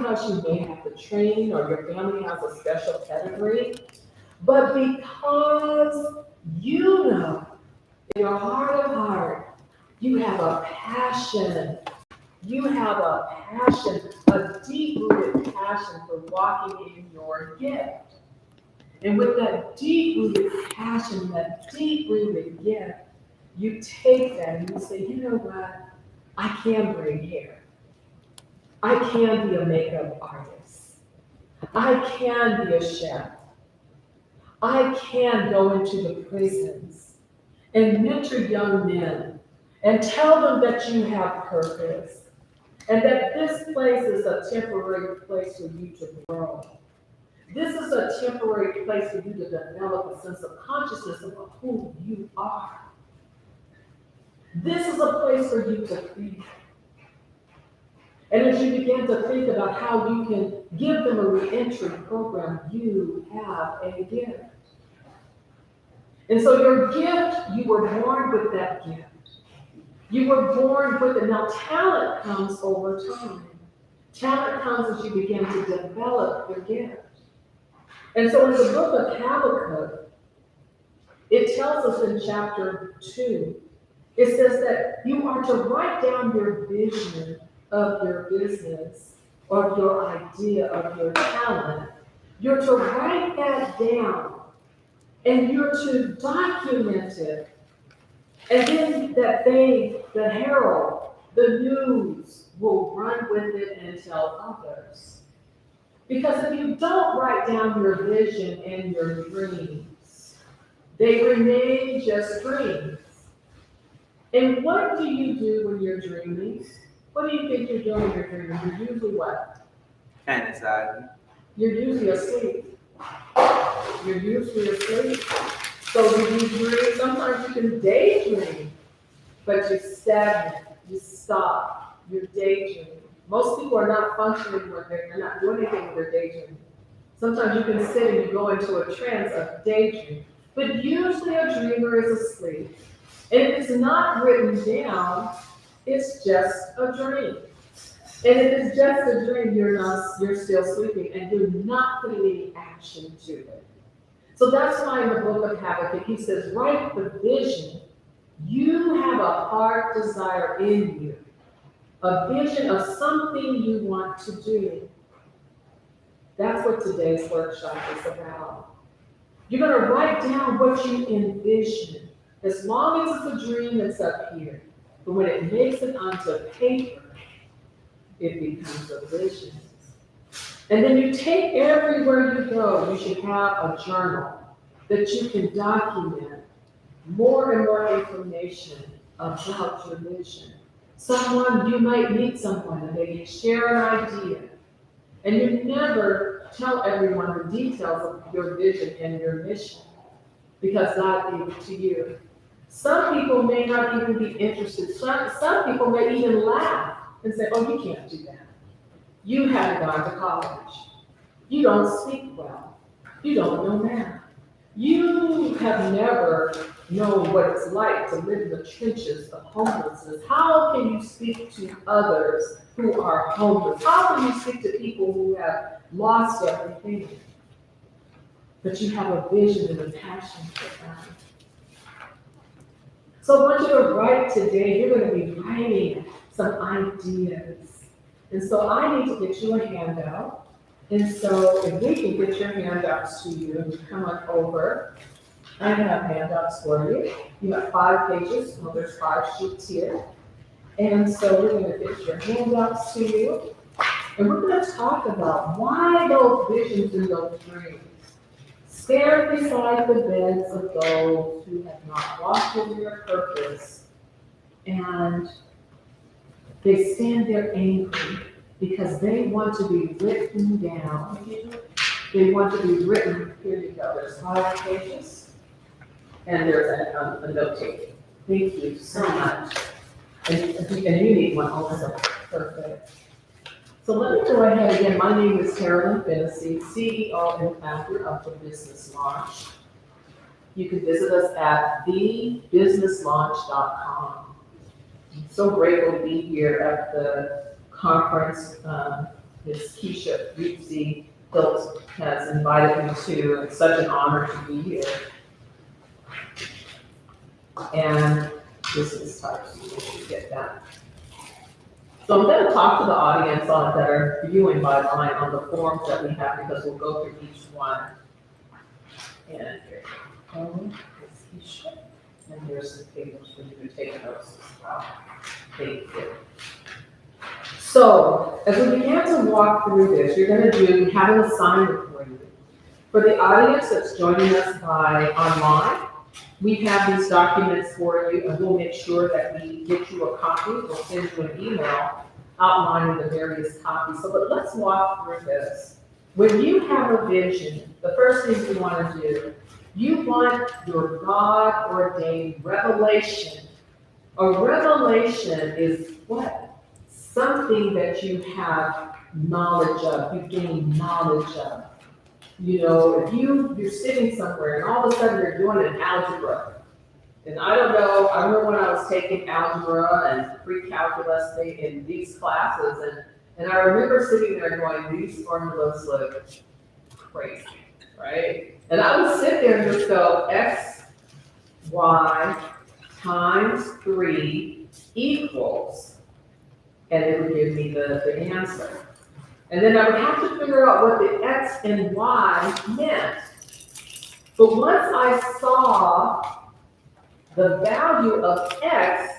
because you may have the training or your family has a special pedigree, but because you know in your heart of heart, you have a passion. You have a passion, a deep-rooted passion for walking in your gift. And with that deep-rooted passion, that deep-rooted gift, you take that and you say, you know what? I can braid hair. I can be a makeup artist. I can be a chef. I can go into the prisons and mentor young men and tell them that you have purpose and that this place is a temporary place for you to grow. This is a temporary place for you to develop a sense of consciousness of who you are. This is a place for you to think. And as you begin to think about how you can give them a reentry program, you have a gift. And so your gift, you were born with that gift. You were born with it. Now talent comes over time. Talent comes as you begin to develop your gift. And so in the book of Habakkuk, it tells us in chapter 2, it says that you are to write down your vision of your business or your idea of your talent. You're to write that down and you're to document it. And then that the herald, the news will run with it and tell others. Because if you don't write down your vision and your dreams, they remain just dreams. And what do you do when you're dreaming? What do you think you're doing when you're dreaming? You're usually what? Fantasizing. You're usually asleep. You're usually asleep. So when you dream, sometimes you can daydream, but you're stagnant, you stop, you're daydreaming. Most people are not functioning when they're not doing anything with their daydreaming. Sometimes you can sit and you go into a trance of daydream. But usually a dreamer is asleep. And if it's not written down, it's just a dream. And if it's just a dream, you're still sleeping and you're not putting any action to it. So that's why in the book of Habakkuk, he says, write the vision. You have a heart desire in you, a vision of something you want to do. That's what today's workshop is about. You're going to write down what you envision. As long as it's a dream, it's up here. But when it makes it onto paper, it becomes a vision. And then you take everywhere you go, you should have a journal that you can document more and more information about your vision. You might meet someone and they share an idea. And you never tell everyone the details of your vision and your mission because God gave it to you. Some people may not even be interested. Some people may even laugh and say, oh, you can't do that. You haven't gone to college. You don't speak well. You don't know math. You have never known what it's like to live in the trenches of homelessness. How can you speak to others who are homeless? How can you speak to people who have lost everything? But you have a vision and a passion for God. So I want you to write today. You're going to be writing some ideas. And so I need to get you a handout. And so if we can get your handouts to you, come on over. I have handouts for you. You have 5 pages. Well, there's 5 sheets here. And so we're going to get your handouts to you. And we're going to talk about why those visions and those dreams stand beside the beds of those who have not walked in their purpose. And they stand there angry because they want to be written down. They want to be written. Here you go. There's 5 pages. And there's a note taking. Thank you so much. And you need one also. Perfect. So let me go ahead again. My name is PHINSEE, CEO and founder of The Business Launch. You can visit us at thebusinesslaunch.com. I'm so grateful to be here at the conference Miss Keisha Reepsey Hilton has invited me to. It's such an honor to be here. And this is typed, so you should get that. So I'm going to talk to the audience on that are viewing by line on the forms that we have, because we'll go through each one. And here we go. Miss Keisha. And here's some papers for you to take notes as well. Thank you. So, as we begin to walk through this, you're going to have an assignment for you. For the audience that's joining us by online, we have these documents for you, and we'll make sure that we get you a copy. We'll send you an email outlining the various copies. So, but let's walk through this. When you have a vision, the first thing you want to do, you want your God-ordained revelation. A revelation is what? Something that you have knowledge of, you gain knowledge of. You know, if you're sitting somewhere and all of a sudden you're doing an algebra, and I don't know, I remember when I was taking algebra and pre-calculus in these classes, and I remember sitting there going, these formulas look crazy, right? And I would sit there and just go, x, y times 3 equals, and it would give me the answer. And then I would have to figure out what the x and y meant. But once I saw the value of x,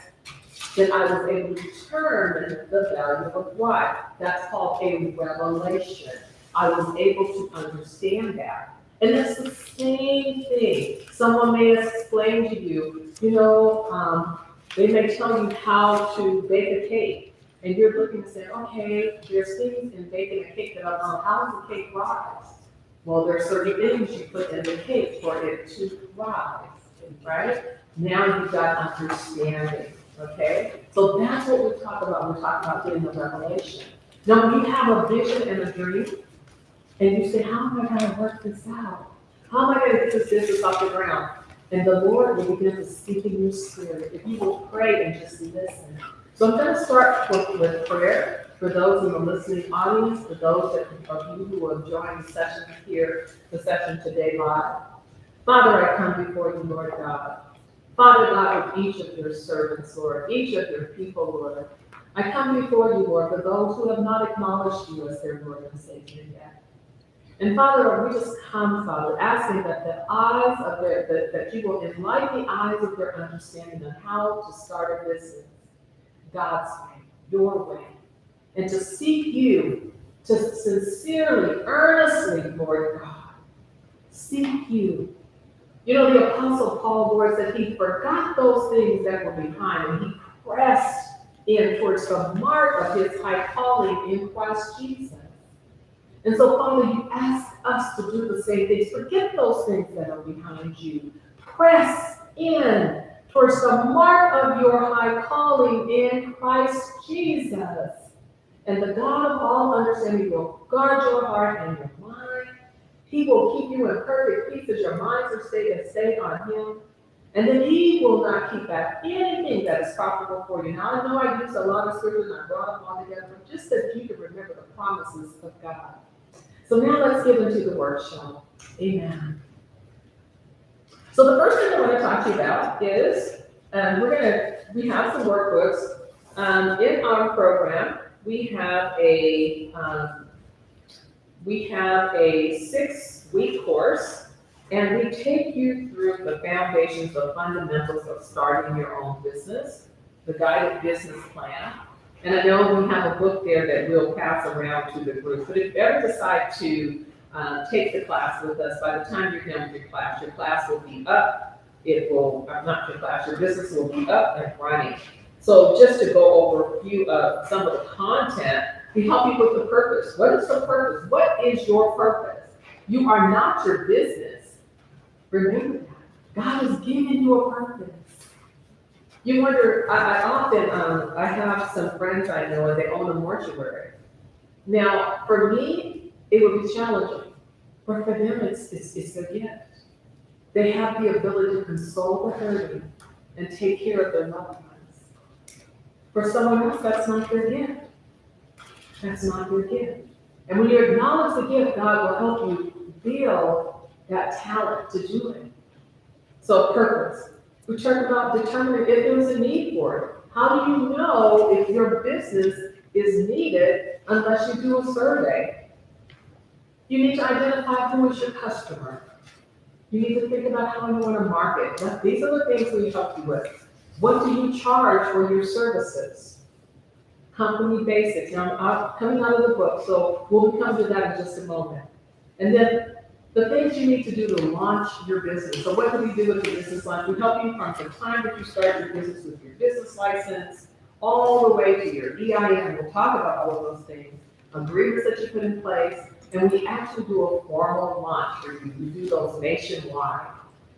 then I was able to determine the value of y. That's called a revelation. I was able to understand that. And it's the same thing. Someone may explain to you, they may tell you how to bake a cake. And you're looking and saying, okay, there's things in baking a cake that I don't know. How does the cake rise? Well, there are certain things you put in the cake for it to rise, right? Now you've got understanding, okay? So that's what we talk about. We talk about getting the revelation. Now, when you have a vision and a dream, and you say, how am I going to work this out? How am I going to get this business off the ground? And the Lord will begin to speak in your spirit if you will pray and just listen. So I'm going to start with prayer for those in the listening audience, for those of you who have joined the session here, the session today live. Father, I come before you, Lord God. Father God, of each of your servants, Lord, each of your people, Lord. I come before you, Lord, for those who have not acknowledged you as their Lord and Savior yet. And Father, Lord, we just come, Father, asking that the eyes of that you will enlighten the eyes of their understanding on how to start a business God's way, your way, and to seek you, to sincerely, earnestly, Lord God, seek you. You know, the Apostle Paul, Lord, said he forgot those things that were behind, and he pressed in towards the mark of his high calling in Christ Jesus. And so, Father, you ask us to do the same things. Forget those things that are behind you. Press in towards the mark of your high calling in Christ Jesus. And the God of all understanding will guard your heart and your mind. He will keep you in perfect peace as your minds are stayed on him. And then he will not keep back anything that is profitable for you. Now, I know I used a lot of scriptures and I brought them all together, just so that you can remember the promises of God. So now let's get into the workshop. Amen. So the first thing I want to talk to you about is we have some workbooks. In our program, we have a 6-week course, and we take you through the foundations of fundamentals of starting your own business, the guided business plan. And I know we have a book there that we'll pass around to the group. But if you ever decide to take the class with us, by the time you're done with your class will be up. Your business will be up and running. So just to go over a few some of the content, we help you with the purpose. What is the purpose? What is your purpose? You are not your business. Remember that. God has given you a purpose. You wonder, I often, I have some friends I know and they own a mortuary. Now, for me, it would be challenging, but for them, it's a gift. They have the ability to console the hurting and take care of their loved ones. For someone else, that's not their gift. That's not their gift. And when you acknowledge the gift, God will help you build that talent to do it. So purpose. We talk about determining if there's a need for it. How do you know if your business is needed unless you do a survey? You need to identify who is your customer. You need to think about how you want to market. These are the things we help you with. What do you charge for your services? Company basics. Now, I'm coming out of the book, so we'll come to that in just a moment. And then the things you need to do to launch your business. So what do we do with the business launch? We help you from the time that you start your business with your business license, all the way to your EIN. We'll talk about all of those things, agreements that you put in place, and we actually do a formal launch where we do those nationwide.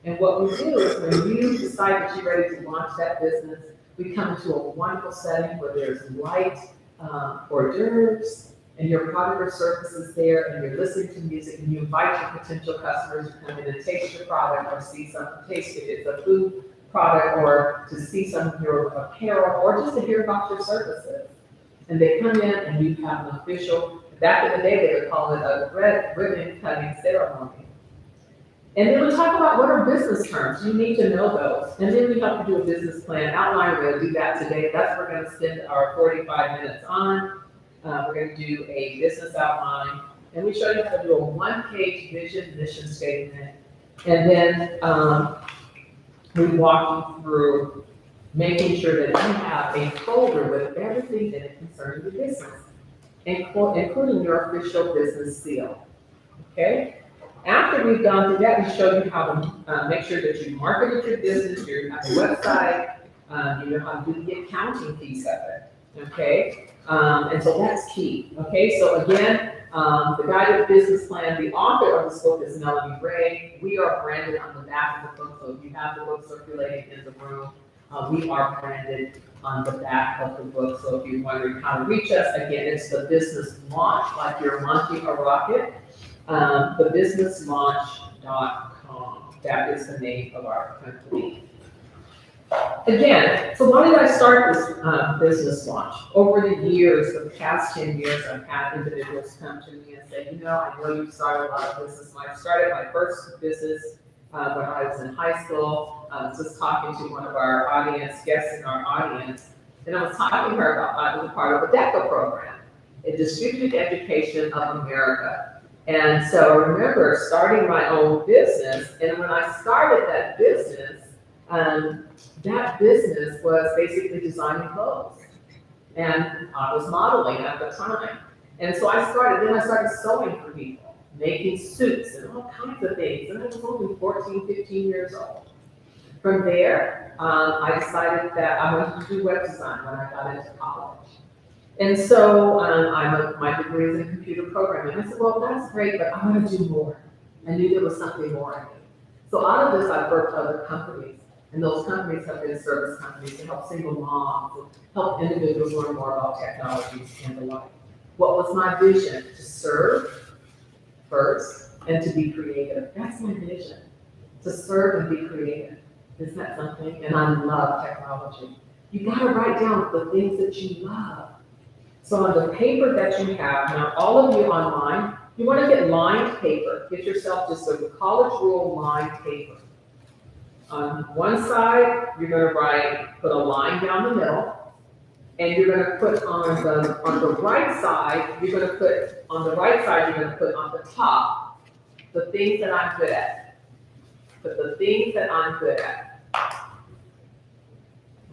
And what we do is when you decide that you're ready to launch that business, we come into a wonderful setting where there's light hors d'oeuvres, and your product or service is there, and you're listening to music, and you invite your potential customers to come in and taste your product or see some, taste if it's a food product, or to see some of your apparel, or just to hear about your services. And they come in and you have an official, back in the day they would call it a red ribbon cutting ceremony. And then we talk about what are business terms. You need to know those. And then we have to do a business plan outline. We're going to do that today. That's what we're going to spend our 45 minutes on. We're going to do a business outline. And we show you how to do a one-page vision, mission statement. And then we walk you through making sure that you have a folder with everything in it concerning your business, including your official business seal. Okay? After we've gone through that, we show you how to make sure that you marketed your business, you have a website, you know how to do the accounting piece of it, okay? And so that's key, okay? So again, the guided business plan, the author of this book is Melanie Ray. We are branded on the back of the book, so if you have the book circulating in the room, we are branded on the back of the book. So if you're wondering how to reach us, again, it's the business launch, like you're launching a rocket. Thebusinesslaunch.com. That is the name of our company. Again, so why did I start this business launch? Over the years, the past 10 years, I've had individuals come to me and say, you know, I know you started a lot of business. When I started my first business when I was in high school, I was just talking to one of our guests in our audience, and I was talking to her about I was a part of the DECA program, a Distributed Education of America. And so I remember starting my own business, and when I started that business was basically designing clothes. And I was modeling at the time. And so I started sewing for people, making suits and all kinds of things. And I was only 14, 15 years old. From there, I decided that I wanted to do web design when I got into college. And so my degree is in computer programming. I said, well, that's great, but I want to do more. I knew there was something more I need. So out of this, I've worked with other companies. And those companies have been service companies to help single moms, help individuals learn more about technologies and the like. What was my vision? To serve first and to be creative. That's my vision. To serve and be creative. Isn't that something? And I love technology. You gotta write down the things that you love. So on the paper that you have, now all of you online, you want to get lined paper. Get yourself just a college rule lined paper. On one side, you're going to put a line down the middle, and you're going to put on the right side, you're going to put on the top the things that I'm good at. Put the things that I'm good at.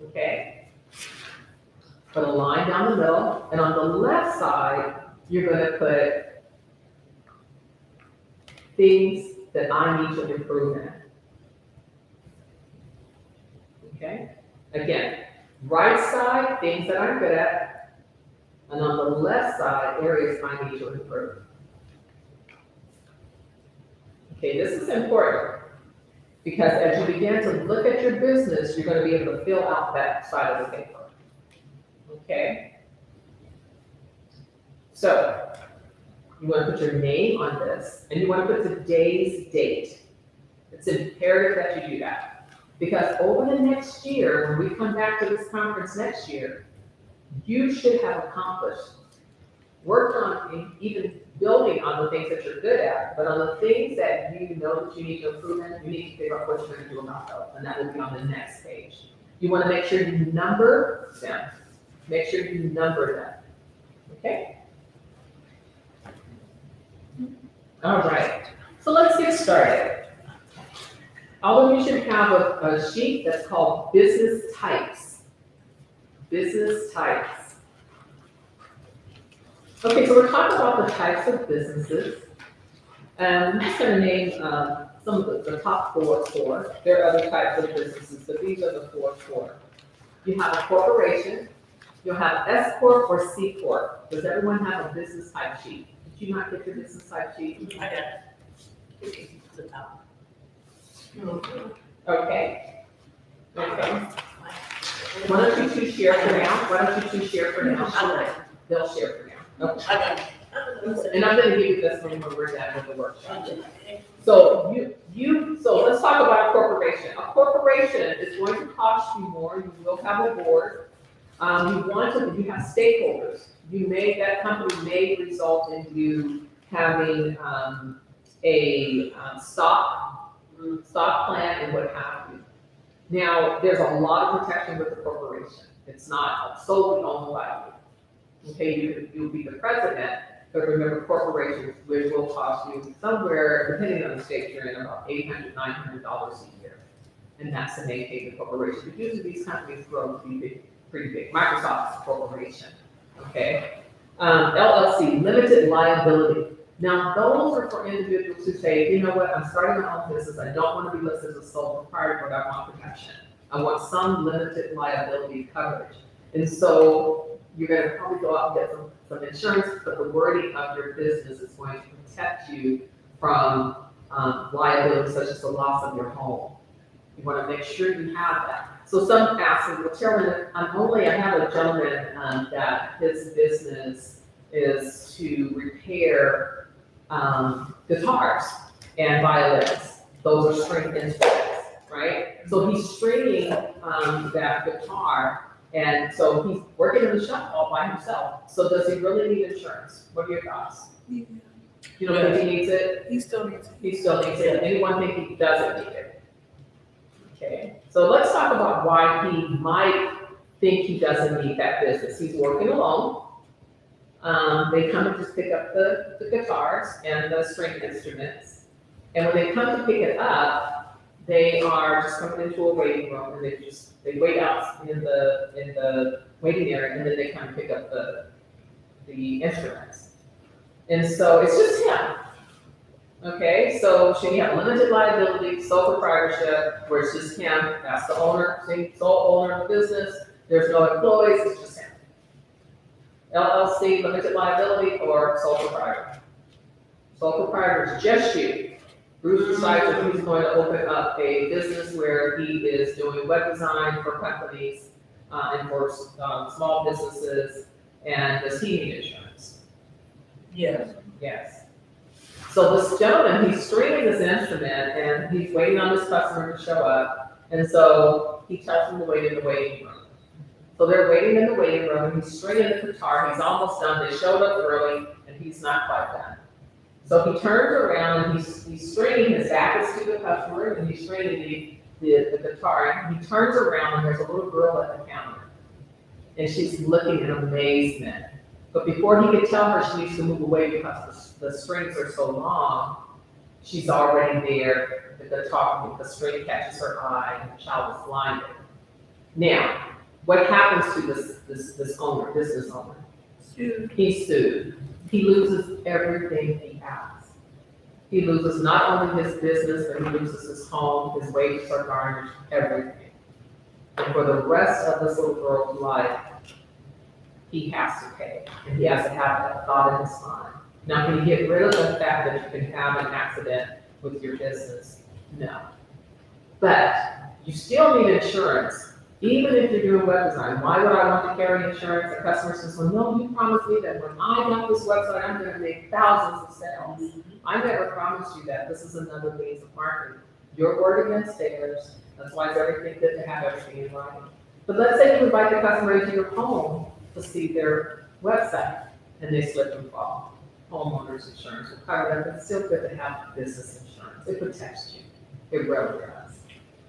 Okay? Put a line down the middle, and on the left side, you're going to put things that I need to improve in. Okay? Again, right side, things that I'm good at, and on the left side, areas I need to improve. Okay, this is important because as you begin to look at your business, you're going to be able to fill out that side of the paper. Okay? So, you want to put your name on this, and you want to put today's date. It's imperative that you do that. Because over the next year, when we come back to this conference next year, you should have accomplished worked on even building on the things that you're good at, but on the things that you know that you need to improve in, you need to figure out what you're gonna do about those, and that will be on the next page. You wanna make sure you number them. Make sure you number them, okay? All right, so let's get started. All of you should have a sheet that's called business types. Business types. Okay, so we're talking about the types of businesses. And I'm just going to name some of the top four. There are other types of businesses, but these are the four. You have a corporation. You'll have S Corp or C Corp. Does everyone have a business type sheet? Did you not get your business type sheet? I got it. The top. Okay. Okay. Why don't you two share for now? They'll share for now. Okay. I got it. And I'm gonna give you this one when we're done with the workshop. So so let's talk about a corporation. A corporation is going to cost you more. You will have a board. You have stakeholders. That company may result in you having a stock plan and what have you. Now, there's a lot of protection with the corporation. It's not solely owned by you. Okay, you'll be the president, but remember, corporations will cost you somewhere, depending on the state you're in, about $800, $900 a year. And that's to maintain the corporation. But usually these companies grow to be pretty big. Microsoft is a corporation, okay? LLC, limited liability. Now, those are for individuals who say, you know what, I'm starting my own business, I don't want to be listed as a sole proprietor, but I want protection. I want some limited liability coverage. And so you're going to probably go out and get some insurance, but the wording of your business is going to protect you from liability such as the loss of your home. You want to make sure you have that. So some ask me, well, Terolyn, I have a gentleman that his business is to repair guitars and violins. Those are string instruments, right? So he's stringing that guitar, and so he's working in the shop all by himself. So does he really need insurance? What are your thoughts? Yeah. You don't think he needs it? He still needs it. He still needs it. Anyone think he doesn't need it? Okay, so let's talk about why he might think he doesn't need that business. He's working alone. They come and just pick up the guitars and the string instruments. And when they come to pick it up, they are just coming into a waiting room, and they wait out in the waiting area, and then they come and pick up the instruments. And so it's just him. Okay, so should you have limited liability, sole proprietorship, where it's just him, that's the owner, sole owner of the business, there's no employees, it's just him. LLC, limited liability, or sole proprietor. Sole proprietor is just you. Bruce decides that he's going to open up a business where he is doing web design for companies and for small businesses, and does he need insurance? Yes. Yes. So this gentleman, he's stringing this instrument, and he's waiting on this customer to show up, and so he tells them to wait in the waiting room. So they're waiting in the waiting room, and he's stringing the guitar, he's almost done, they showed up early, and he's not quite done. So he turns around, and he's stringing, his back is to the customer, and he's stringing the guitar, and he turns around, and there's a little girl at the counter, and she's looking in amazement. But before he could tell her she needs to move away because the strings are so long, she's already there, the guitar, the string catches her eye, and the child is blinded. Now, what happens to this business owner? He's sued. He loses everything he has. He loses not only his business, but he loses his home, his wages are garnished, everything. And for the rest of this little girl's life, he has to pay, and he has to have that thought in his mind. Now, can you get rid of the fact that you can have an accident with your business? No. But you still need insurance, even if you're doing web design. Why would I want to carry insurance? The customer says, well, no, you promised me that when I got this website, I'm going to make thousands of sales. I never promised you that. This is another means of marketing. Your word against theirs. That's why it's everything good to have everything in writing. But let's say you invite the customer into your home to see their website. and they slip and fall. Homeowners insurance will cover that, but it's still good to have business insurance. It protects you. It really does.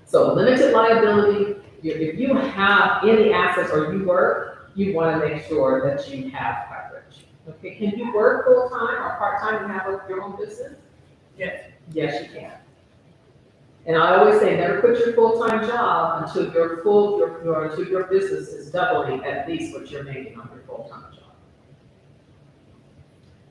So limited liability, if you have any assets or you work, you want to make sure that you have coverage. Okay, can you work full-time or part-time and have your own business? Yes. Yes, you can. And I always say, never quit your full-time job until until your business is doubling at least what you're making on your full-time job.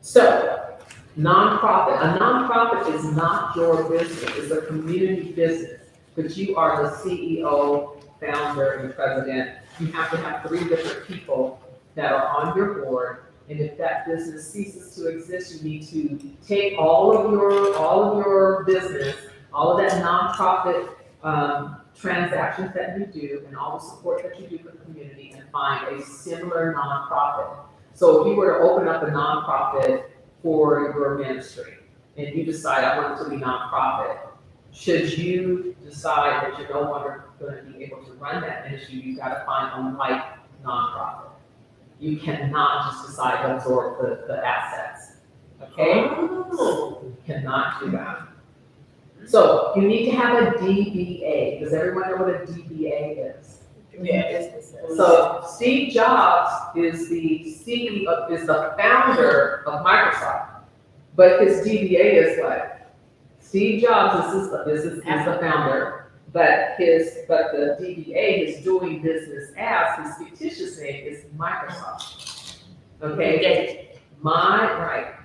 So, nonprofit. A nonprofit is not your business, it's a community business, but you are the CEO, founder, and president. You have to have 3 different people that are on your board, and if that business ceases to exist, you need to take all of your business, all of that nonprofit transactions that you do, and all the support that you do for the community, and find a similar nonprofit. So if you were to open up a nonprofit for your ministry, and you decide, I want it to be nonprofit, should you decide that you're no longer going to be able to run that ministry, you've got to find a like nonprofit. You cannot just decide to absorb the assets, okay? Oh. You cannot do that. So you need to have a DBA. Does everyone know what a DBA is? Yes. So Steve Jobs is the CEO, is the founder of Microsoft, but his DBA is what? Steve Jobs is the founder, but the DBA is doing business as his fictitious name is Microsoft. Okay,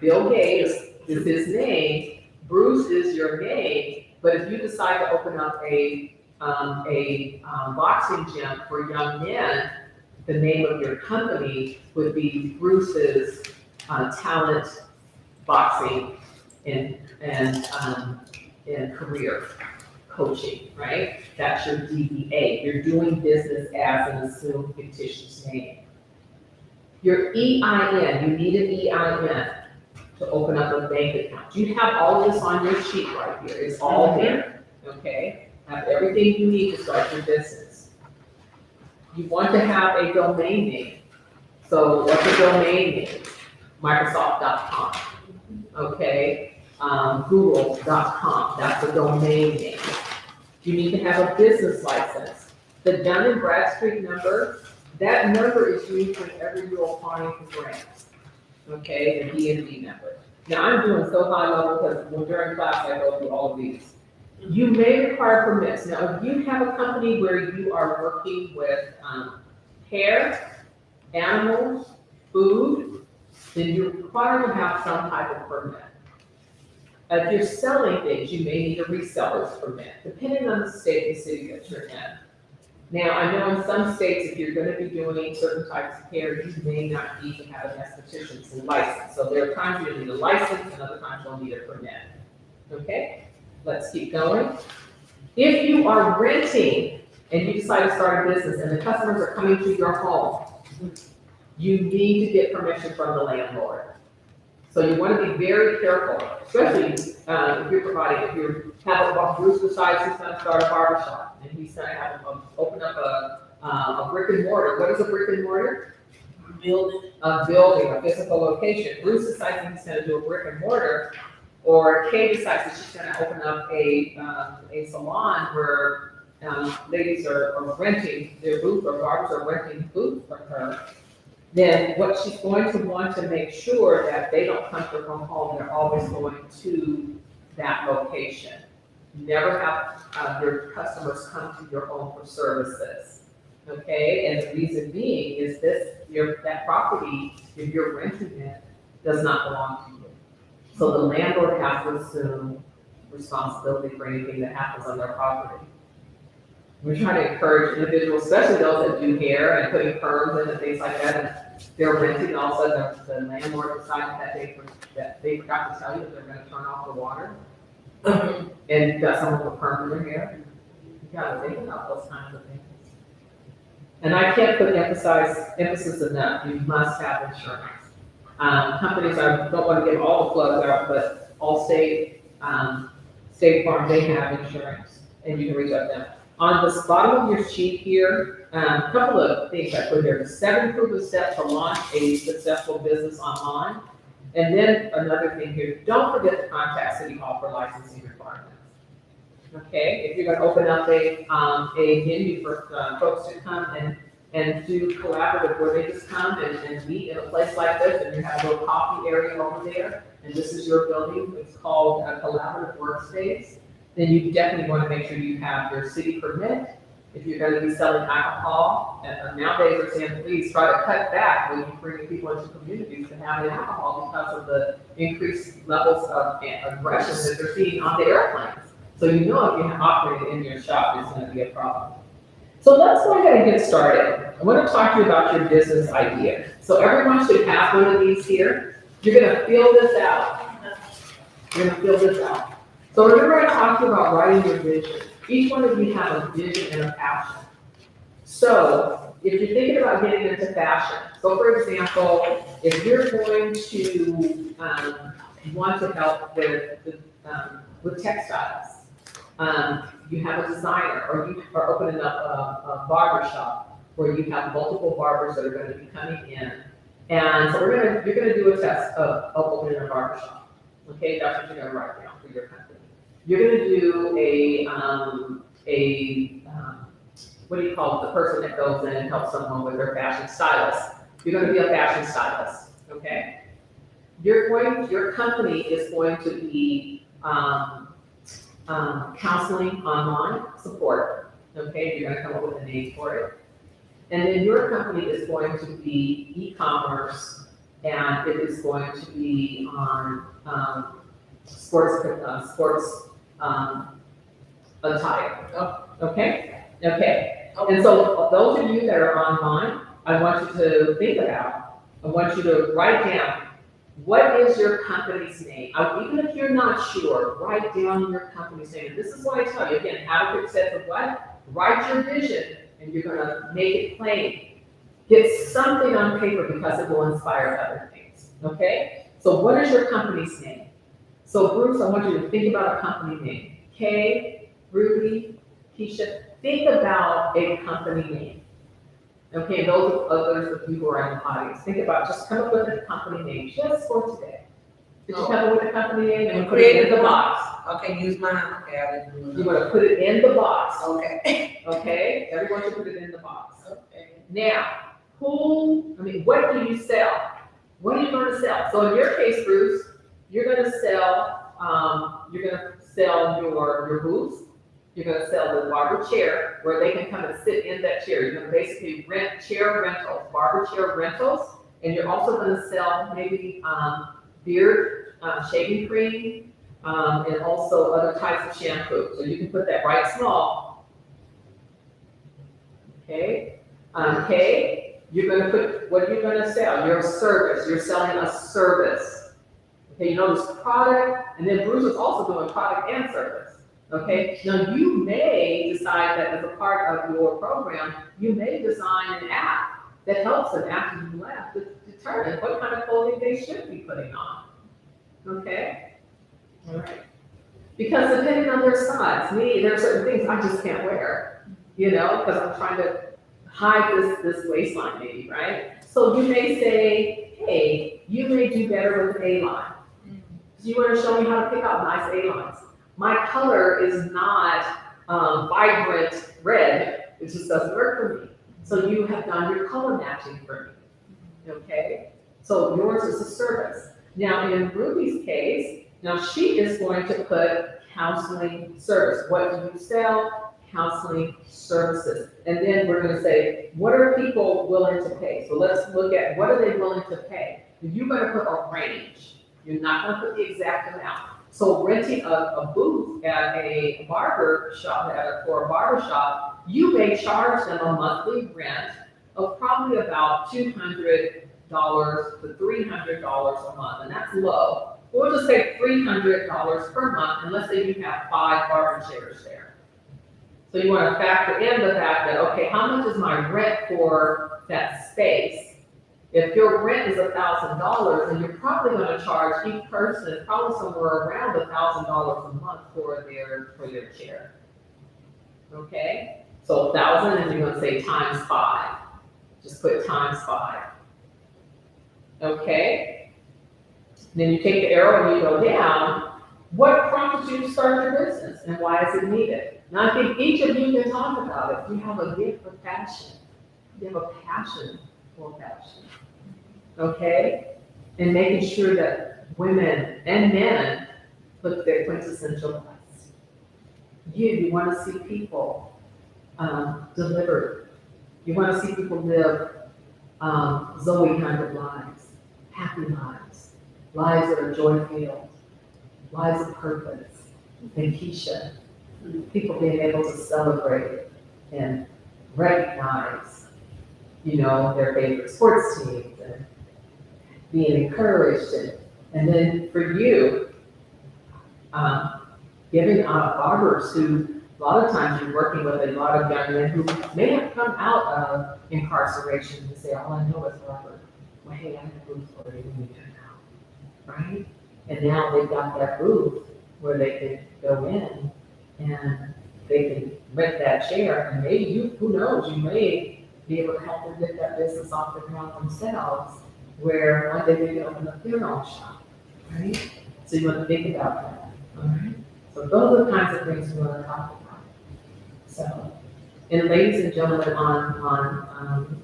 Bill Gates is his name, Bruce is your name, but if you decide to open up a boxing gym for young men, the name of your company would be Bruce's Talent Boxing and career coaching, right? That's your DBA. You're doing business as an assumed fictitious name. Your EIN, you need an EIN to open up a bank account. You have all of this on your sheet right here. It's all there, okay? Have everything you need to start your business. You want to have a domain name. So what's a domain name? Microsoft.com, okay? Google.com, that's a domain name. You need to have a business license. The Dun and Bradstreet number, that number is used whenever you're applying for grants, okay? The D&B number. Now I'm doing so high level because during class I go through all of these. You may require permits. Now, if you have a company where you are working with hair, animals, food, then you're required to have some type of permit. If you're selling things, you may need a reseller's permit, depending on the state and city that you're in. Now, I know in some states, if you're going to be doing certain types of hair, you may not need to have an esthetician's license. So there are times you'll need a license, and other times you'll need a permit. Okay? Let's keep going. If you are renting and you decide to start a business and the customers are coming to your home, you need to get permission from the landlord. So you want to be very careful, especially if you're providing, if you have a Bruce decides he's going to start a barbershop and he's going to have open up a brick and mortar. What is a brick and mortar? Building. A building, a physical location. Bruce decides that he's going to do a brick and mortar. Or Kay decides that she's going to open up a salon where ladies are renting their booth, or barbers are renting booth from her. Then what she's going to want to make sure that they don't come to her home, they're always going to that location. Never have your customers come to your home for services. Okay, and the reason being is that property, if you're renting it, does not belong to you. So the landlord has to assume responsibility for anything that happens on their property. We're trying to encourage individuals, especially those that do hair and putting perms in and things like that, and they're renting, and all of a sudden the landlord decided that they forgot to tell you that they're gonna turn off the water. And you got someone with perm in their hair. You gotta think about those kinds of things. And I can't emphasis enough, you must have insurance. Companies, I don't want to give all the plugs out, but Allstate, State Farm, they have insurance, and you can reach out to them. On the bottom of your sheet here, a couple of things I put here. 7 proven steps to launch a successful business online. And then another thing here, don't forget to contact City Hall for licensing requirements. Okay, if you're gonna open up a venue for folks to come and do collaborative where they just come and meet in a place like this, and you have a little coffee area over there, and this is your building, it's called a collaborative workspace, then you definitely wanna make sure you have your city permit. If you're gonna be selling alcohol, and nowadays they're saying, please try to cut back when you bring people into communities to have alcohol because of the increased levels of aggression that they're seeing on the airplanes. So you know if you operate in your shop, it's gonna be a problem. So let's go ahead and get started. I want to talk to you about your business idea. So everyone should have one of these here. You're gonna fill this out. You're gonna fill this out. So remember I talked to you about writing your vision. Each one of you have a vision and a passion. So if you're thinking about getting into fashion, so for example, if you're going to want to help with textiles, you have a designer, or you are opening up a barber shop where you have multiple barbers that are going to be coming in. And so you're going to do a test of opening a barber shop. Okay, that's what you're going to write down for your company. You're going to do what do you call it? The person that goes in and helps someone with their fashion stylist. You're going to be a fashion stylist. Okay. Your company is going to be counseling online support. Okay, you're going to come up with a name for it. And then your company is going to be e-commerce, and it is going to be on sports attire. Oh. Okay? Okay. And so those of you that are online, I want you to think about, I want you to write down, what is your company's name? Even if you're not sure, write down your company's name. And this is why I tell you, again, adequate set of what? Write your vision, and you're gonna make it plain. Get something on paper because it will inspire other things, okay? So what is your company's name? So Bruce, I want you to think about a company name. Kay, Ruby, Keisha, think about a company name. Okay, those others of you who are in the audience, think about, just come up with a company name just for today. Did you come up with a company name and put it in the box? Okay, use mine. Okay, I didn't do it. You want to put it in the box. Okay. Okay, everyone should put it in the box. Okay. Now, what do you sell? What are you going to sell? So in your case, Bruce, you're going to sell your booths. You're going to sell the barber chair where they can come and sit in that chair. You're going to basically rent chair rentals, barber chair rentals, and you're also going to sell maybe beard shaving cream, and also other types of shampoo. So you can put that right small. Okay. Okay. You're going to put, what are you going to sell? Your service. You're selling a service. Okay. You know this product, and then Bruce is also doing product and service. Okay, now you may decide that as a part of your program, you may design an app that helps them after you left to determine what kind of clothing they should be putting on. Okay? All right. Because depending on their size, there are certain things I just can't wear, because I'm trying to hide this waistline maybe, right? So you may say, hey, you may do better with an A-line. So you want to show me how to pick out nice A-lines. My color is not vibrant red, it just doesn't work for me. So you have done your color matching for me, okay? So yours is a service. Now in Ruby's case, now she is going to put counseling service. What do you sell? Counseling services. And then we're gonna say, what are people willing to pay? So let's look at, what are they willing to pay? You're gonna put a range. You're not gonna put the exact amount. So renting a booth at a barber shop, for a barber shop, you may charge them a monthly rent of probably about $200 to $300 a month, and that's low. We'll just say $300 per month, and let's say you have 5 barber chairs there. So you want to factor in the fact that, okay, how much is my rent for that space? If your rent is $1,000, then you're probably going to charge each person probably somewhere around $1,000 a month for their chair. okay? So 1,000, and you're gonna say times 5. Just put times 5. Okay? Then you take the arrow and you go down. What prompted you to start your business and why is it needed? Now I think each of you can talk about it. You have a gift for passion. You have a passion for passion. Okay? And making sure that women and men put their quintessential best. You want to see people delivered. You want to see people live Zoe kind of lives, happy lives, lives that are joy-filled, lives of purpose. And Keisha, people being able to celebrate and recognize, their favorite sports teams and being encouraged. And then for you, giving barbers who, a lot of times you're working with a lot of young men who may have come out of incarceration and say, all I know is barber. Well, hey, I have a booth for you when you come out, right? And now they've got that booth where they can go in and they can rent that chair, and maybe who knows, you may be able to help them get that business off the ground themselves, where one day they can open up their own shop, right? So you want to think about that, all right? So those are the kinds of things we want to talk about. So, and ladies and gentlemen online,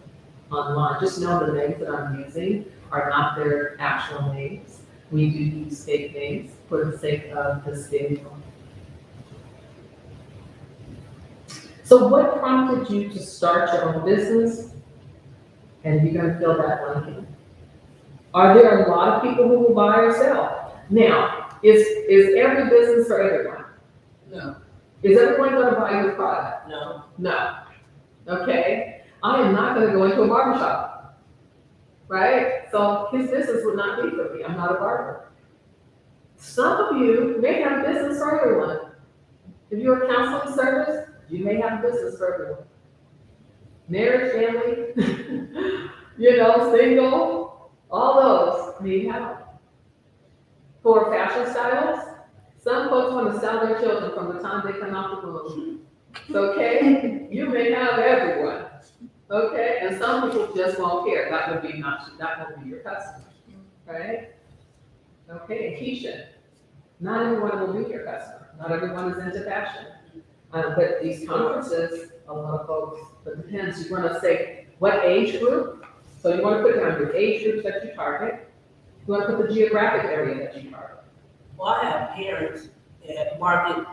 just know the names that I'm using are not their actual names. We do use fake names for the sake of this video. So what prompted you to start your own business? And you're going to fill that blank in. Are there a lot of people who will buy or sell? Now, is every business for everyone? No. Is everyone going to buy your product? No. No. Okay. I am not going to go into a barbershop, right? So his business would not be for me. I'm not a barber. Some of you may have a business for everyone. If you're a counseling service, you may have a business for everyone. Marriage, family, single, all those need help. For fashion stylists, some folks want to sell their children from the time they come out the womb. Okay? You may have everyone. Okay? And some people just won't care. That won't be your customer. Right? Okay, and Keisha, not everyone will be your customer. Not everyone is into fashion. But these conferences, a lot of folks, it depends. You want to say what age group. So you want to put down your age groups that you target. You want to put the geographic area that you target. Well, I have parents that market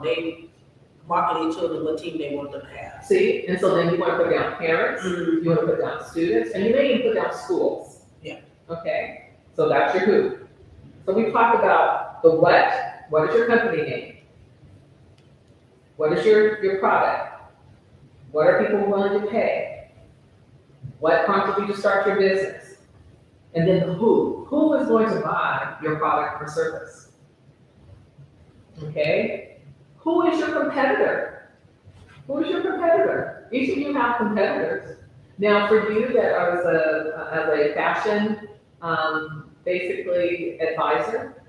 their children what team they want them to have. See, and so then you want to put down parents, you want to put down students, and you may even put down schools. Yeah. Okay, so that's your who. So we talked about the what. What is your company name? What is your product? What are people willing to pay? What prompted you to start your business? And then the who. Who is going to buy your product or service? Okay? Who is your competitor? Who is your competitor? Each of you have competitors. Now, for you that are as a fashion, basically advisor,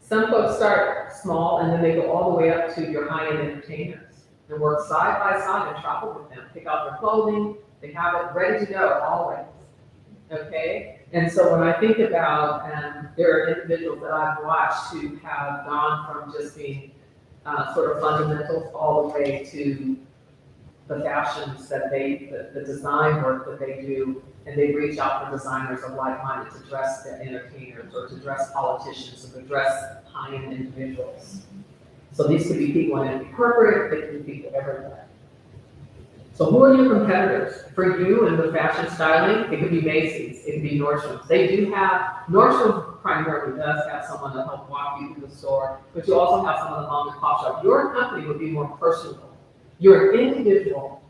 some folks start small and then they go all the way up to your high-end entertainers and work side by side and travel with them. Pick out their clothing, they have it ready to go always. Okay? And so when I think about, there are individuals that I've watched who have gone from just being sort of fundamentals all the way to the fashions that the design work that they do, and they reach out for designers of like-minded to dress the entertainers or to dress politicians or to dress high-end individuals. So these could be people in corporate, they could be people everywhere. So who are your competitors? For you in the fashion styling, it could be Macy's, it could be Nordstrom's. They do have, Nordstrom primarily does have someone to help walk you through the store, but you also have someone along the pop shop. Your company would be more personal. You're an individual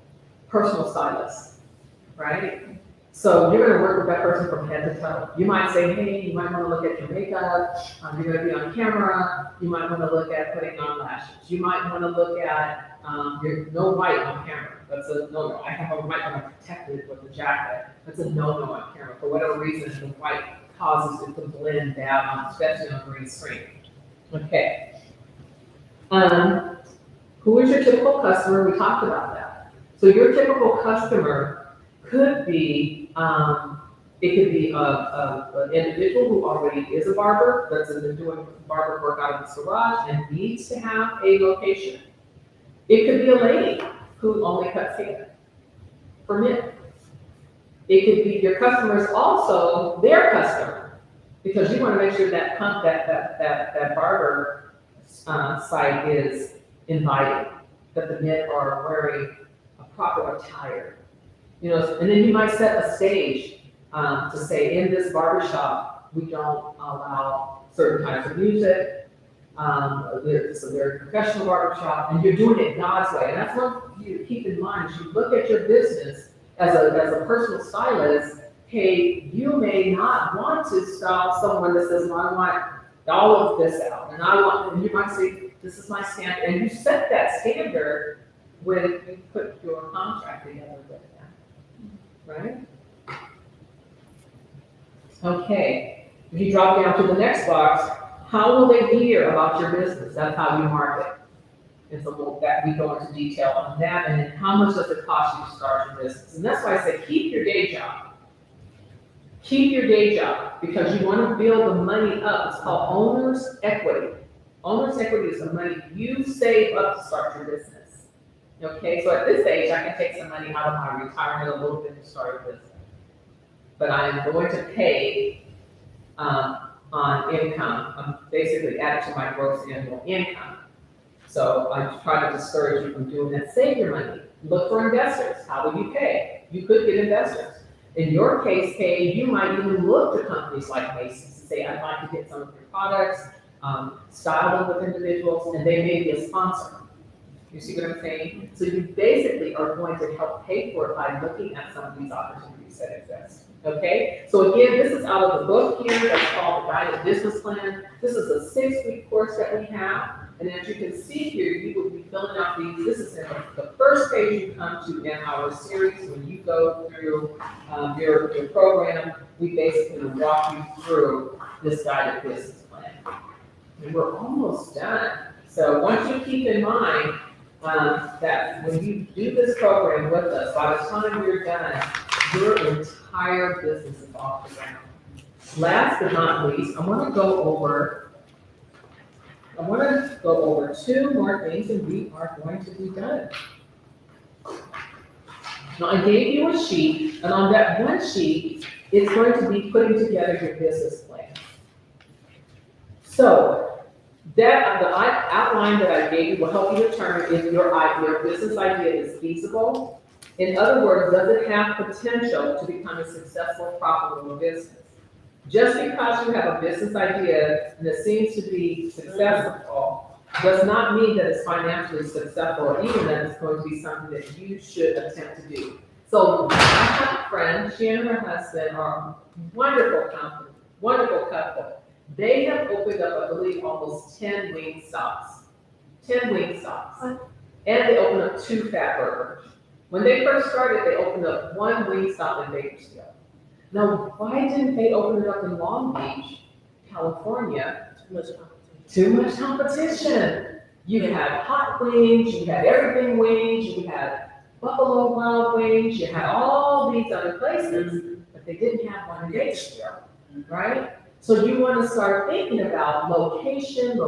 personal stylist, right? So you're gonna work with that person from head to toe. You might say, hey, you might wanna look at your makeup, you're gonna be on camera, you might wanna look at putting on lashes. You might wanna look at, your no white on camera. That's a no-no. I have a white one protected with a jacket. That's a no-no on camera. For whatever reason, the white causes it to blend down, especially on green screen. Okay. Who is your typical customer? We talked about that. So your typical customer could be, it could be an individual who already is a barber, that's been doing barber work out of his garage and needs to have a location. It could be a lady who only cuts hair for men. It could be your customer is also their customer, because you want to make sure that barber site is inviting, that the men are wearing a proper attire. You know, and then you might set a stage to say, in this barbershop, we don't allow certain types of music. It's a very professional barbershop, and you're doing it God's way. And that's what you keep in mind as you look at your business as a personal stylist. Hey, you may not want to style someone that says, well, I want all of this out, and you might say, this is my standard, and you set that standard when you put your contract together with them, right? Okay, if you drop down to the next box, how will they hear about your business? That's how you market. And so we go into detail on that, and then how much does it cost you to start your business? And that's why I say keep your day job. Keep your day job, because you want to build the money up. It's called owner's equity. Owner's equity is the money you save up to start your business. Okay, so at this age, I can take some money out of my retirement a little bit to start a business. But I am going to pay on income. I'm basically added to my gross annual income. So I try to discourage you from doing that. Save your money. Look for investors. How will you pay? You could get investors. In your case, Kay, you might even look to companies like Macy's and say, I'd like to get some of your products, style them with individuals, and they may be a sponsor. You see what I'm saying? So you basically are going to help pay for it by looking at some of these opportunities that exist. Okay? So again, this is out of the book here that's called the Guided Business Plan. This is a 6-week course that we have. And as you can see here, you will be filling out these. This is in the first page you come to in our series. When you go through your program, we basically walk you through this Guided Business Plan. And we're almost done. So once you keep in mind that when you do this program with us, by the time you're done, your entire business is off the ground. Last but not least, I want to go over 2 more things, and we are going to be done. Now, I gave you a sheet, and on that one sheet, it's going to be putting together your business plan. So, the outline that I gave you will help you determine if your business idea is feasible. In other words, does it have potential to become a successful, profitable business? Just because you have a business idea and it seems to be successful does not mean that it's financially successful, or even that it's going to be something that you should attempt to do. So I have a friend, she and her husband are wonderful couple. They have opened up, I believe, almost 10 wing stops. 10 wing stops. And they opened up 2 fat burgers. When they first started, they opened up 1 wing stop in Bakersfield. Now, why didn't they open it up in Long Beach, California? Too much competition. You had hot wings, you had everything wings, you had Buffalo Wild Wings, you had all these other places, but they didn't have one in Bakersfield, right? So you want to start thinking about location.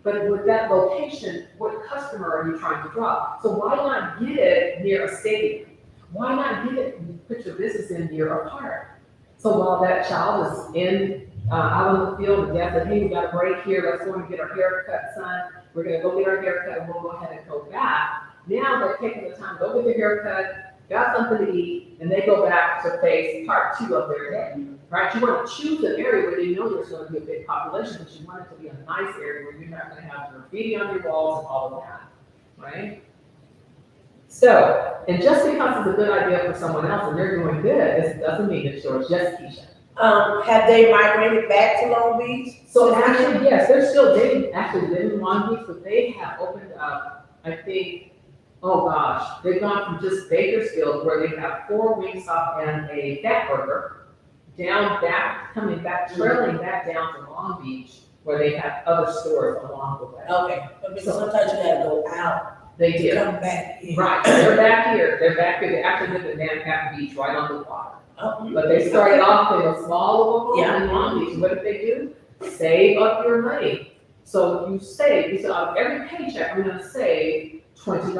But with that location, what customer are you trying to draw? So why not get it near a stadium? Why not get it and put your business in near a park? So while that child is out on the field, and dad said, hey, we got a break here, let's go and get our hair cut, son. We're gonna go get our hair cut and we'll go ahead and go back. Now they're taking the time, go get their hair cut, got something to eat, and they go back to face part 2 of their day. Right? You want to choose an area where you know there's going to be a big population, but you want it to be a nice area where you're not going to have graffiti on your walls and all of that, right? So, and just because it's a good idea for someone else and they're doing good, it doesn't mean it's yours. Just Keisha. Have they migrated back to Long Beach? So actually, yes, they're still actually living in Long Beach, but they have opened up, I think, oh gosh, they've gone from just Bakersfield, where they have 4 Wingstop and a fat burger, trailing back down to Long Beach, where they have other stores along the way. Okay, but sometimes you gotta go out, They do. come back in. Right, they're back here, they actually live in Manhattan Beach, right on the water. Oh, But they started off in a small little home in Yeah. Long Beach. What did they do? Save up your money. So you save, you said, out of every paycheck, I'm gonna save $20.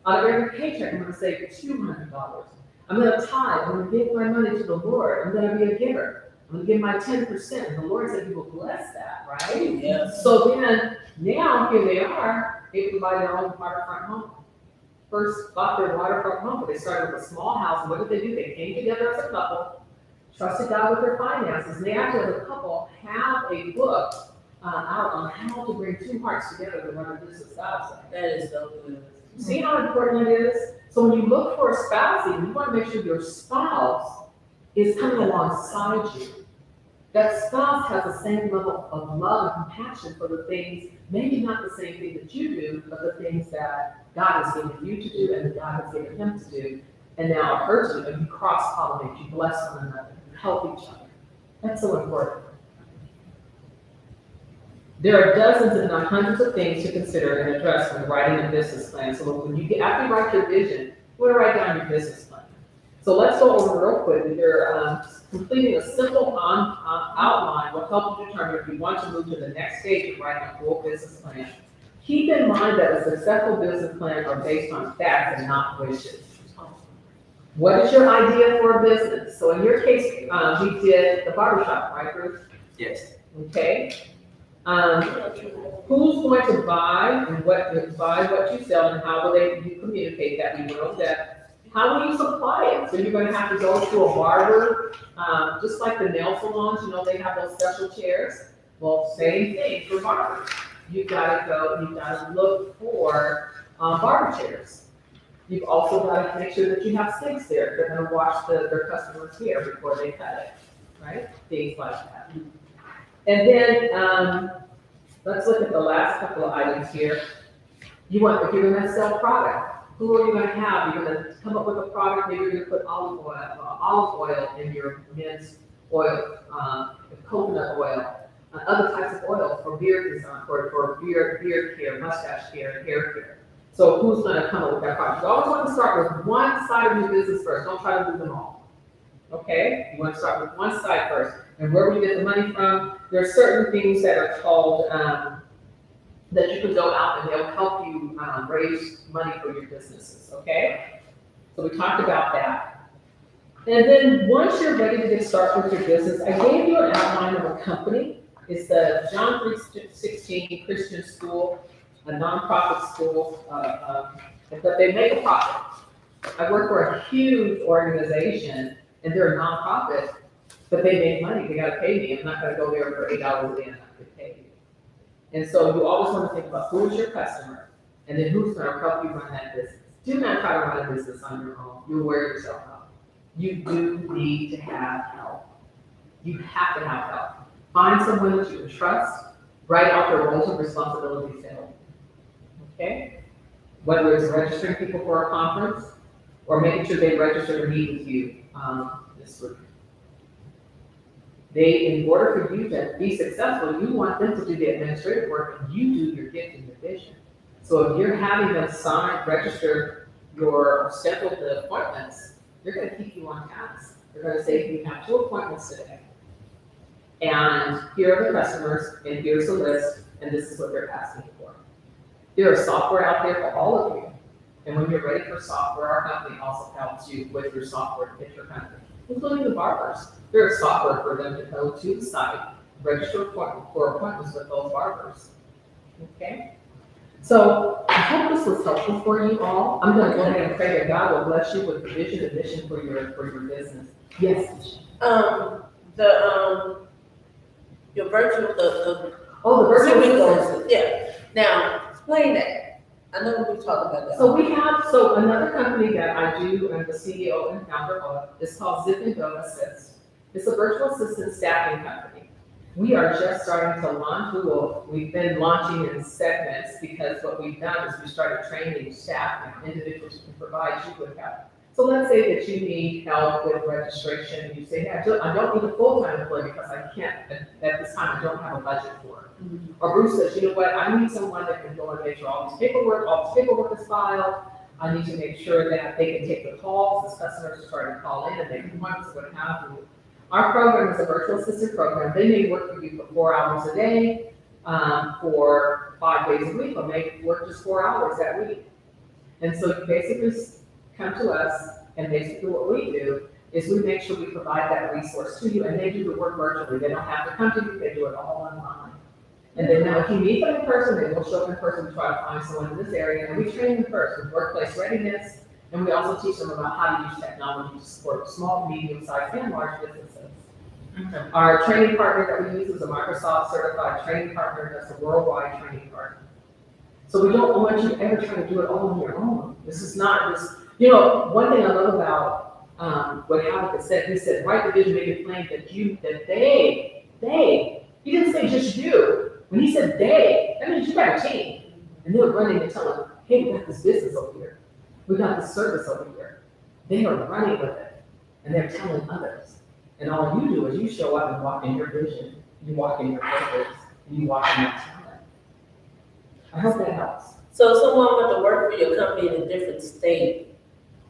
Out of every paycheck, I'm gonna save $200. I'm gonna tithe, I'm gonna give my money to the Lord, I'm gonna be a giver. I'm gonna give my 10%, and the Lord said he will bless that, right? yes. So then, now here they are, able to buy their own waterfront home. First bought their waterfront home, but they started with a small house, and what did they do? They came together as a couple, trusted God with their finances, and they actually, as a couple, have a book out on how to bring two hearts together to run a business outside. That is so good. See how important it is? So when you look for a spouse, you want to make sure your spouse is coming alongside you. That spouse has the same level of love and compassion for the things, maybe not the same thing that you do, but the things that God has given you to do and that God has given him to do. And now it hurts you, and you cross-pollinate, you bless one another, you help each other. That's so important. There are dozens, if not hundreds of things to consider and address when writing a business plan. So when you get, after you write your vision, you want to write down your business plan. So let's go over real quick. You're completing a simple outline will help you determine if you want to move to the next stage of writing a full business plan. Keep in mind that a successful business plan are based on facts and not wishes. What is your idea for a business? So in your case, we did the barbershop, right, Bruce? Yes. Okay. Who's going to buy and what you sell, and how will you communicate that? We know that. How will you supply it? So you're going to have to go to a barber, just like the nail salons. You know they have those special chairs. Well, same thing for barbers. You've got to look for barber chairs. You've also got to make sure that you have sticks there. They're going to wash their customers' hair before they cut it, right? Things like that. And then, let's look at the last couple of items here. If you're gonna sell product, who are you gonna have? You're gonna come up with a product, maybe you're gonna put olive oil in your men's oil, coconut oil, other types of oil for beard design, for beard care, mustache care, and hair care. So who's gonna come up with that product? You always want to start with one side of your business first. Don't try to do them all. Okay? You want to start with one side first. And where will you get the money from? There are certain things that are called, that you can go out and they'll help you raise money for your businesses, okay? So we talked about that. And then once you're ready to get started with your business, I gave you an outline of a company. It's the John 3:16 Christian School, a nonprofit school, but they make a profit. I work for a huge organization and they're a nonprofit, but they make money, they gotta pay me. I'm not gonna go there for $8 a day and not get paid. And so you always wanna think about who is your customer, and then who's gonna help you run that business. Do not try to run a business on your own. You'll wear yourself out. You do need to have help. You have to have help. Find someone that you can trust, write out their roles and responsibilities to help. Okay? Whether it's registering people for a conference, or making sure they register to meet with you this week. In order for you to be successful, you want them to do the administrative work and you do your gift and your vision. So if you're having them register or schedule the appointments, they're gonna keep you on task. They're gonna say, you have 2 appointments today. And here are the customers, and here's the list, and this is what they're asking for. There is software out there for all of you. And when you're ready for software, our company also helps you with your software to fit your company, including the barbers. There is software for them to go to the site, register for appointments with those barbers. Okay? So I hope this was helpful for you all. I'm going to go ahead and pray that God will bless you with the vision and mission for your business. Yes. Your virtual, the virtual assistant. Yeah. Now, explain that. I know we talked about that. So another company that I do, and the CEO and founder of, is called Zip and Go Assist. It's a virtual assistant staffing company. We are just starting to launch. We've been launching in segments because what we've done is we started training staff and individuals who can provide you with help. So let's say that you need help with registration, and you say, hey, I don't need a full-time employee because I can't, at this time, I don't have a budget for it. Or Bruce says, you know what, I need someone that can go and make sure all this paperwork is filed. I need to make sure that they can take the calls as customers are starting to call in and make appointments, what have you. Our program is a virtual assistant program. They may work for you for 4 hours a day, for 5 days a week, or may work just 4 hours that week. And so you basically come to us, and basically what we do is we make sure we provide that resource to you, and they do the work virtually. They don't have to come to you, they do it all online. And then now if you meet them in person, they will show up in person to try to find someone in this area, and we train them first with workplace readiness, and we also teach them about how to use technology to support small, medium-sized, and large businesses. Okay. Our training partner that we use is a Microsoft certified training partner that's a worldwide training partner. So we don't want you to ever try to do it all on your own. This is not this, you know, one thing I love about what Habakkuk said, he said, write the vision, make it plain that they, he didn't say just you. When he said they, that means you got a team. And they're running and telling, hey, we got this business over here. We got this service over here. They are running with it. And they're telling others. And all you do is you show up and walk in your vision. You walk in your purpose. And you walk in your talent. I hope that helps. So if someone wants to work for your company in a different state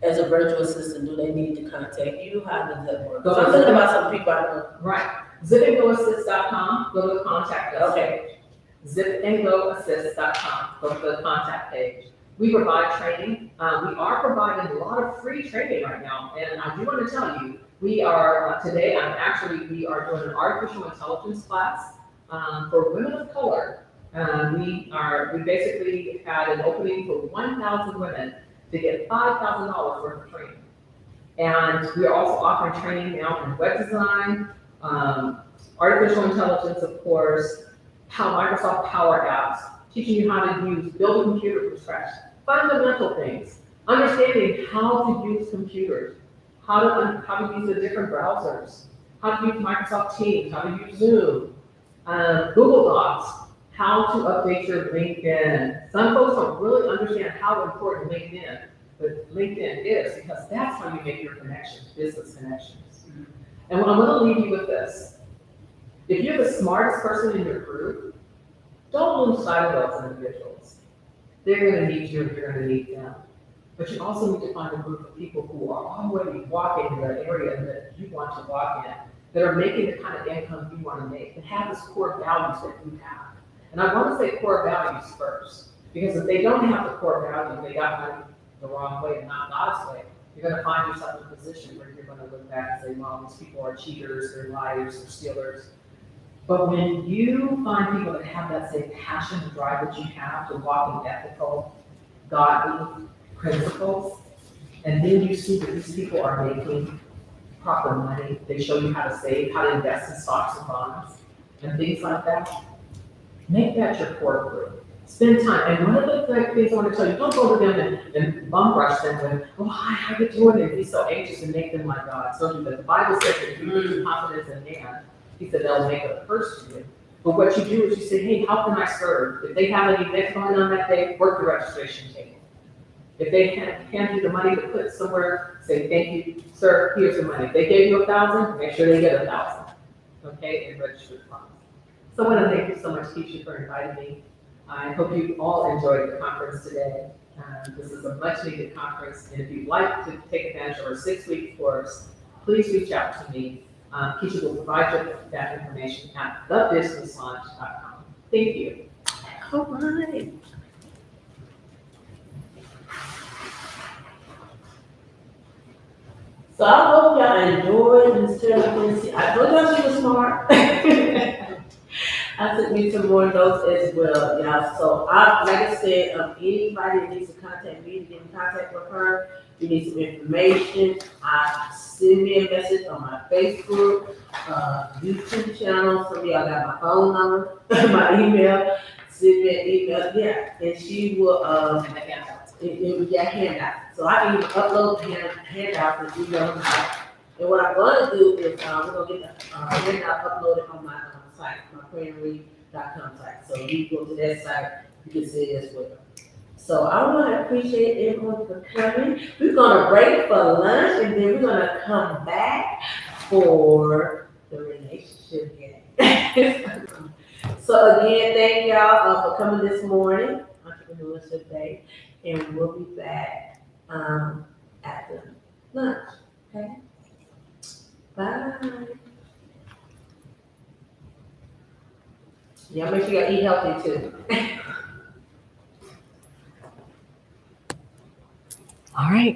as a virtual assistant, do they need to contact you? How does that work? So I'm thinking about some people I know. Right. ZipAndGoAssist.com, go to the contact us page. ZipAndGoAssist.com, go to the contact page. We provide training. We are providing a lot of free training right now. And I do want to tell you, we are, today, we are doing an artificial intelligence class for women of color. We basically had an opening for 1,000 women to get $5,000 worth of training. And we are also offering training now in web design, artificial intelligence, of course, how Microsoft Power Apps, teaching you how to build a computer from scratch, fundamental things, understanding how to use computers, how to use the different browsers, how to use Microsoft Teams, how to use Zoom, Google Docs, how to update your LinkedIn. Some folks don't really understand how important LinkedIn is, because that's how you make your connections, business connections. And I'm going to leave you with this. If you're the smartest person in your group, don't lose sight of those individuals. They're going to need you and you're going to need them. But you also need to find a group of people who are already walking in the area that you want to walk in, that are making the kind of income you want to make, that have those core values that you have. And I want to say core values first, because if they don't have the core values, they got money the wrong way and not God's way, you're going to find yourself in a position where you're going to look back and say, well, these people are cheaters, they're liars, they're stealers. But when you find people that have that same passion and drive that you have to walk in ethical, godly principles, and then you see that these people are making proper money, they show you how to save, how to invest in stocks and bonds, and things like that, make that your core group. Spend time. And one of the things I want to tell you, don't go to them and bum rush them with, oh, hi, how you doing? And be so anxious and make them like God. So do that. The Bible says that if you lose confidence in man, he said they'll make a curse to you. But what you do is you say, hey, how can I serve? If they have any events going on that day, work the registration table. If they hand you the money to put somewhere, say, thank you, sir, here's the money. If they gave you 1,000, make sure they get 1,000. Okay, and register funds. So I want to thank you so much, Keisha, for inviting me. I hope you all enjoyed the conference today. This is a much needed conference, and if you'd like to take advantage of our 6-week course, please reach out to me. Keisha will provide you that information at thebusinesslaunch.com. Thank you. All right. So I hope y'all enjoyed Ms. PHINSEE. I told y'all she was smart. I took me some more notes as well, y'all. So like I said, anybody that needs to contact me to get in contact with her, you need some information, send me a message on my Facebook, YouTube channel. Some of y'all got my phone number, my email. Send me an email, yeah, and she will, we got handouts. So I can even upload the handouts and email them out. And what I'm going to do is we're going to get the handout uploaded on my site, my PrayandRead.com site. So you go to that site, you can see it as well. So I want to appreciate everyone for coming. We're gonna break for lunch and then we're gonna come back for the relationship game. So again, thank y'all for coming this morning, Entrepreneurship Day, and we'll be back after lunch. Okay. Bye. Y'all make sure y'all eat healthy too. All right.